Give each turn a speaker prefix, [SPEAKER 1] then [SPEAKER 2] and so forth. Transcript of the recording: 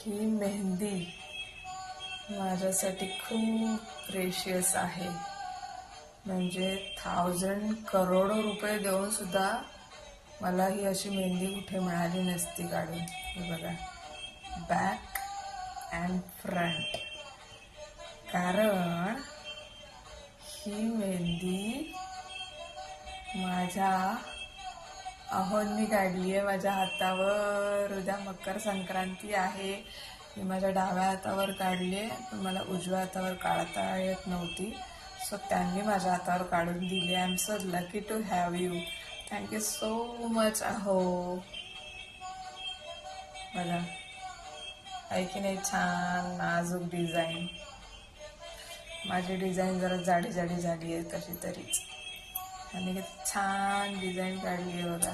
[SPEAKER 1] ही मेहंदी माझ्यासाठी खूप प्रेशियस आहे. म्हणजे 1000 करोड रुपये देऊन सुद्धा मला ही अशी मेहंदी कुठे मिळाली नसती काढून. हे बघा, बॅक अँड फ्रंट. कारण ही मेहंदी माझ्या अहोंनी काढली आहे माझ्या हातावर. उद्या मकर संक्रांती आहे. मी माझ्या डाव्या हातावर काढली आहे, पण मला उजव्या हातावर काढता येत नव्हती, सो त्यांनी माझ्या हातावर काढून दिली. I am so lucky to have you. Thank you so much अहो. बघा, आहे की नाही छान नाजूक डिझाईन. माझी डिझाईन जरा जाडी जाडी झाली आहे कशी तरीच, आणि छान डिझाईन काढली आहे बघा.